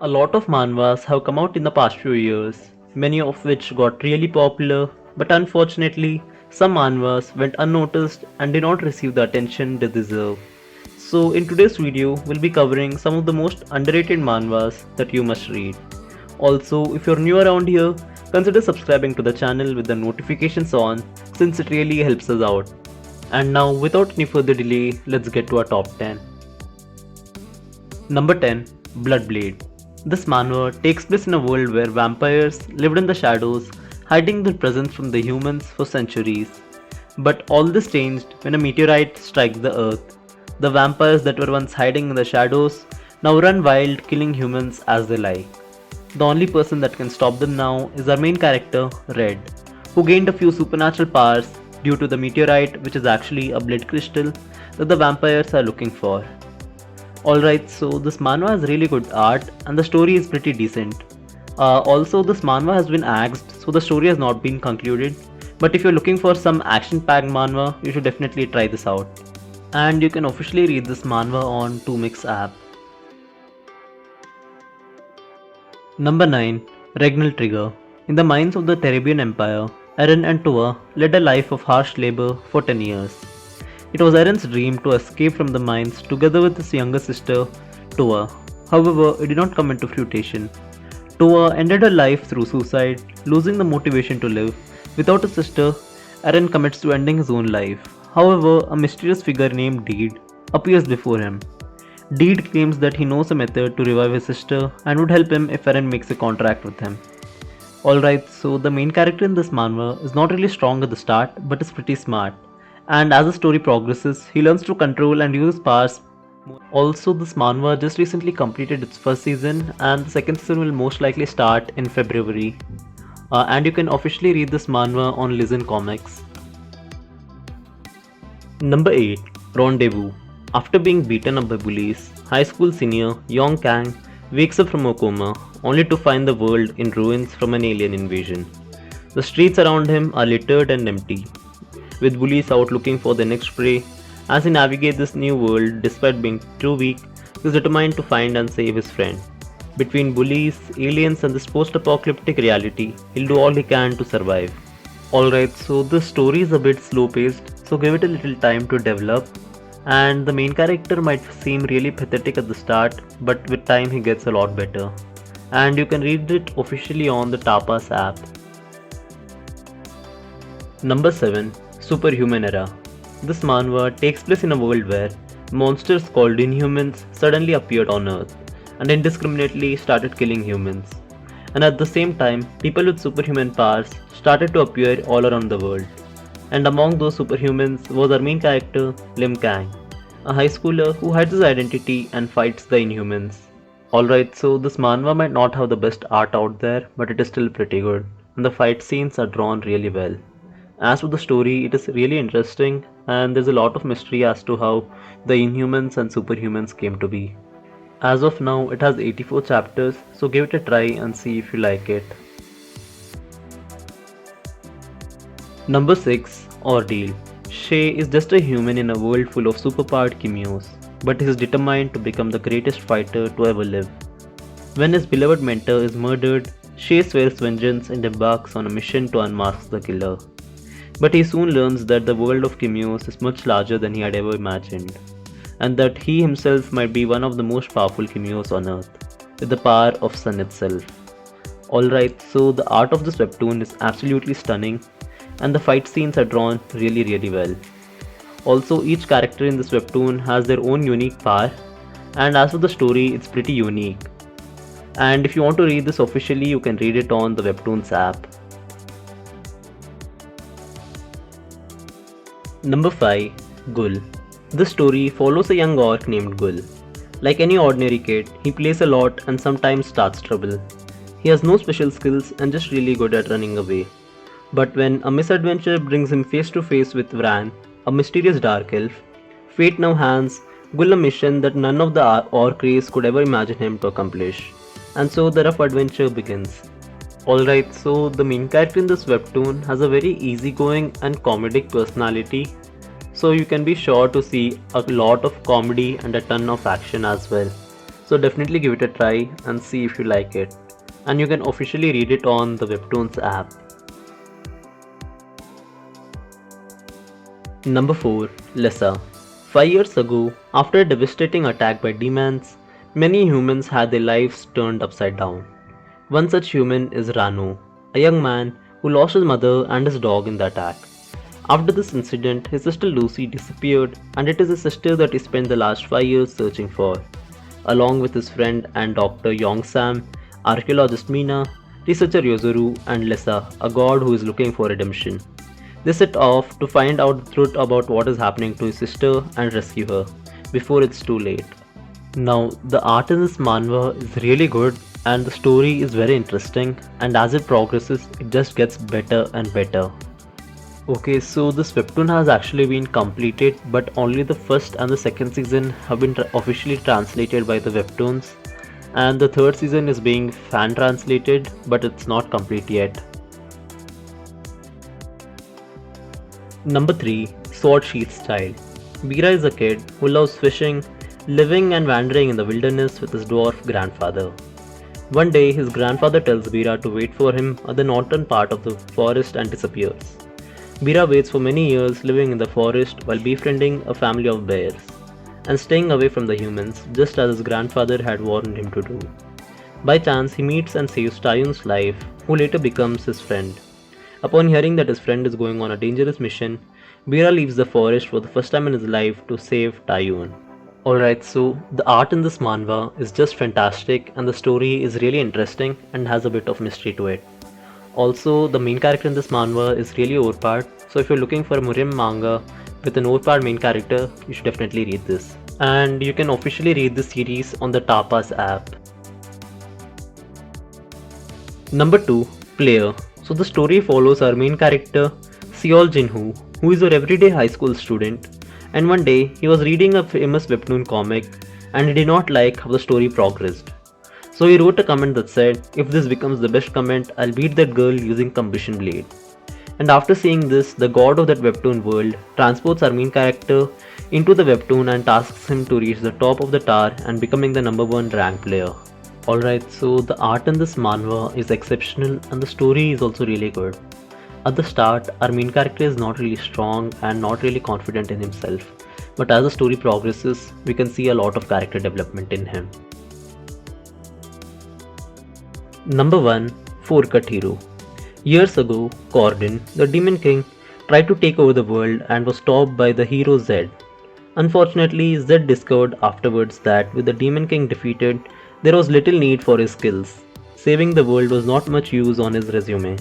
A lot of manhwas have come out in the past few years, many of which got really popular, but unfortunately, some manhwas went unnoticed and did not receive the attention they deserve. So, in today's video, we'll be covering some of the most underrated manhwas that you must read. Also, if you're new around here, consider subscribing to the channel with the notifications on since it really helps us out. And now, without any further delay, let's get to our top 10. Number 10, Bloodblade. This manhwa takes place in a world where vampires lived in the shadows, hiding their presence from the humans for centuries. But all this changed when a meteorite strikes the earth. The vampires that were once hiding in the shadows now run wild, killing humans as they like. The only person that can stop them now is our main character, Red, who gained a few supernatural powers due to the meteorite, which is actually a blood crystal that the vampires are looking for. Alright, so this manhwa has really good art and the story is pretty decent. Also, this manhwa has been axed, so the story has not been concluded. But if you're looking for some action-packed manhwa, you should definitely try this out. And you can officially read this manhwa on 2mix app. Number 9, Regnal Trigger. In the mines of the Theribian Empire, Eren and Tua led a life of harsh labor for 10 years. It was Eren's dream to escape from the mines together with his younger sister, Tua. However, it did not come into fruition. Tua ended her life through suicide, losing the motivation to live. Without a sister, Eren commits to ending his own life. However, a mysterious figure named Deed appears before him. Deed claims that he knows a method to revive his sister and would help him if Eren makes a contract with him. Alright, so the main character in this manhwa is not really strong at the start, but is pretty smart. And as the story progresses, he learns to control and use his powers. Also, this manhwa just recently completed its first season, and the second season will most likely start in February. And you can officially read this manhwa on Listen Comics. Number 8, Rendezvous. After being beaten up by bullies, high school senior Yong Kang wakes up from a coma, only to find the world in ruins from an alien invasion. The streets around him are littered and empty, with bullies out looking for their next prey. As he navigates this new world despite being too weak, he is determined to find and save his friend. Between bullies, aliens and this post-apocalyptic reality, he'll do all he can to survive. Alright, so the story is a bit slow paced, so give it a little time to develop. And the main character might seem really pathetic at the start, but with time he gets a lot better. And you can read it officially on the Tapas app. Number 7, Superhuman Era. This manhwa takes place in a world where monsters called Inhumans suddenly appeared on Earth and indiscriminately started killing humans. And at the same time, people with superhuman powers started to appear all around the world. And among those superhumans was our main character, Lim Kang, a high schooler who hides his identity and fights the Inhumans. Alright, so this manhwa might not have the best art out there, but it is still pretty good, and the fight scenes are drawn really well. As for the story, it is really interesting, and there's a lot of mystery as to how the Inhumans and Superhumans came to be. As of now, it has 84 chapters, so give it a try and see if you like it. Number 6, Ordeal. Shay is just a human in a world full of superpowered Kimios, but he is determined to become the greatest fighter to ever live. When his beloved mentor is murdered, Shay swears vengeance and embarks on a mission to unmask the killer. But he soon learns that the world of Kimios is much larger than he had ever imagined, and that he himself might be one of the most powerful Kimios on Earth, with the power of Sun itself. Alright, so the art of this webtoon is absolutely stunning, and the fight scenes are drawn really well. Also, each character in this webtoon has their own unique power, and as for the story, it's pretty unique. And if you want to read this officially, you can read it on the Webtoons app. Number 5, Gul. This story follows a young orc named Gul. Like any ordinary kid, he plays a lot and sometimes starts trouble. He has no special skills and just really good at running away. But when a misadventure brings him face to face with Vran, a mysterious dark elf, fate now hands Gul a mission that none of the orc race could ever imagine him to accomplish. And so the rough adventure begins. Alright, so the main character in this webtoon has a very easygoing and comedic personality, so you can be sure to see a lot of comedy and a ton of action as well. So definitely give it a try and see if you like it. And you can officially read it on the Webtoons app. Number 4. Lessa. 5 years ago, after a devastating attack by demons, many humans had their lives turned upside down. One such human is Ranu, a young man who lost his mother and his dog in the attack. After this incident, his sister Lucy disappeared, and it is his sister that he spent the last 5 years searching for. Along with his friend and doctor Yong Sam, archaeologist Mina, researcher Yozuru, and Lessa, a god who is looking for redemption. They set off to find out the truth about what is happening to his sister and rescue her before it's too late. Now, the art in this manhwa is really good and the story is very interesting, and as it progresses, it just gets better and better. Okay, so this webtoon has actually been completed, but only the first and the second season have been officially translated by the webtoons, and the third season is being fan translated, but it's not complete yet. Number 3. Sword Sheath's Child. Bira is a kid who loves fishing, living and wandering in the wilderness with his dwarf grandfather. One day, his grandfather tells Bira to wait for him at the northern part of the forest and disappears. Bira waits for many years, living in the forest while befriending a family of bears and staying away from the humans, just as his grandfather had warned him to do. By chance, he meets and saves Tayun's life, who later becomes his friend. Upon hearing that his friend is going on a dangerous mission, Bira leaves the forest for the first time in his life to save Tayun. Alright, so the art in this manhwa is just fantastic and the story is really interesting and has a bit of mystery to it. Also, the main character in this manhwa is really overpowered, so if you're looking for a Murim manga with an overpowered main character, you should definitely read this. And you can officially read this series on the Tapas app. Number 2. Player. So the story follows our main character, Seol Jinhoo, who is our everyday high school student, and one day he was reading a famous webtoon comic and he did not like how the story progressed. So he wrote a comment that said, "If this becomes the best comment, I'll beat that girl using combustion blade." And after seeing this, the god of that webtoon world transports our main character into the webtoon and tasks him to reach the top of the tower and becoming the number 1 rank player. Alright, so the art in this manhwa is exceptional and the story is also really good. At the start, our main character is not really strong and not really confident in himself, but as the story progresses, we can see a lot of character development in him. Number 1. Four-Cut Hero. Years ago, Cordon, the Demon King, tried to take over the world and was stopped by the hero Zed. Unfortunately, Zed discovered afterwards that with the Demon King defeated, there was little need for his skills. Saving the world was not much use on his resume,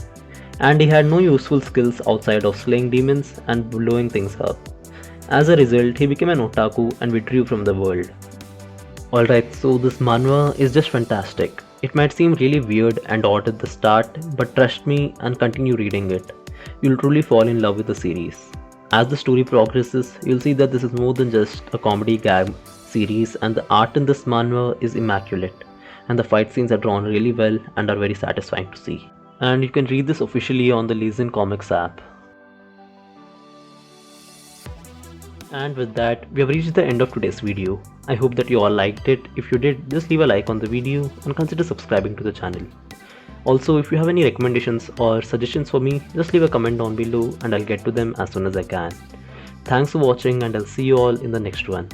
and he had no useful skills outside of slaying demons and blowing things up. As a result, he became an otaku and withdrew from the world. Alright, so this manhwa is just fantastic. It might seem really weird and odd at the start, but trust me and continue reading it. You'll truly fall in love with the series. As the story progresses, you'll see that this is more than just a comedy gag series, and the art in this manhwa is immaculate, and the fight scenes are drawn really well and are very satisfying to see. And you can read this officially on the Legion Comics app. And with that, we have reached the end of today's video. I hope that you all liked it. If you did, just leave a like on the video and consider subscribing to the channel. Also, if you have any recommendations or suggestions for me, just leave a comment down below and I'll get to them as soon as I can. Thanks for watching and I'll see you all in the next one.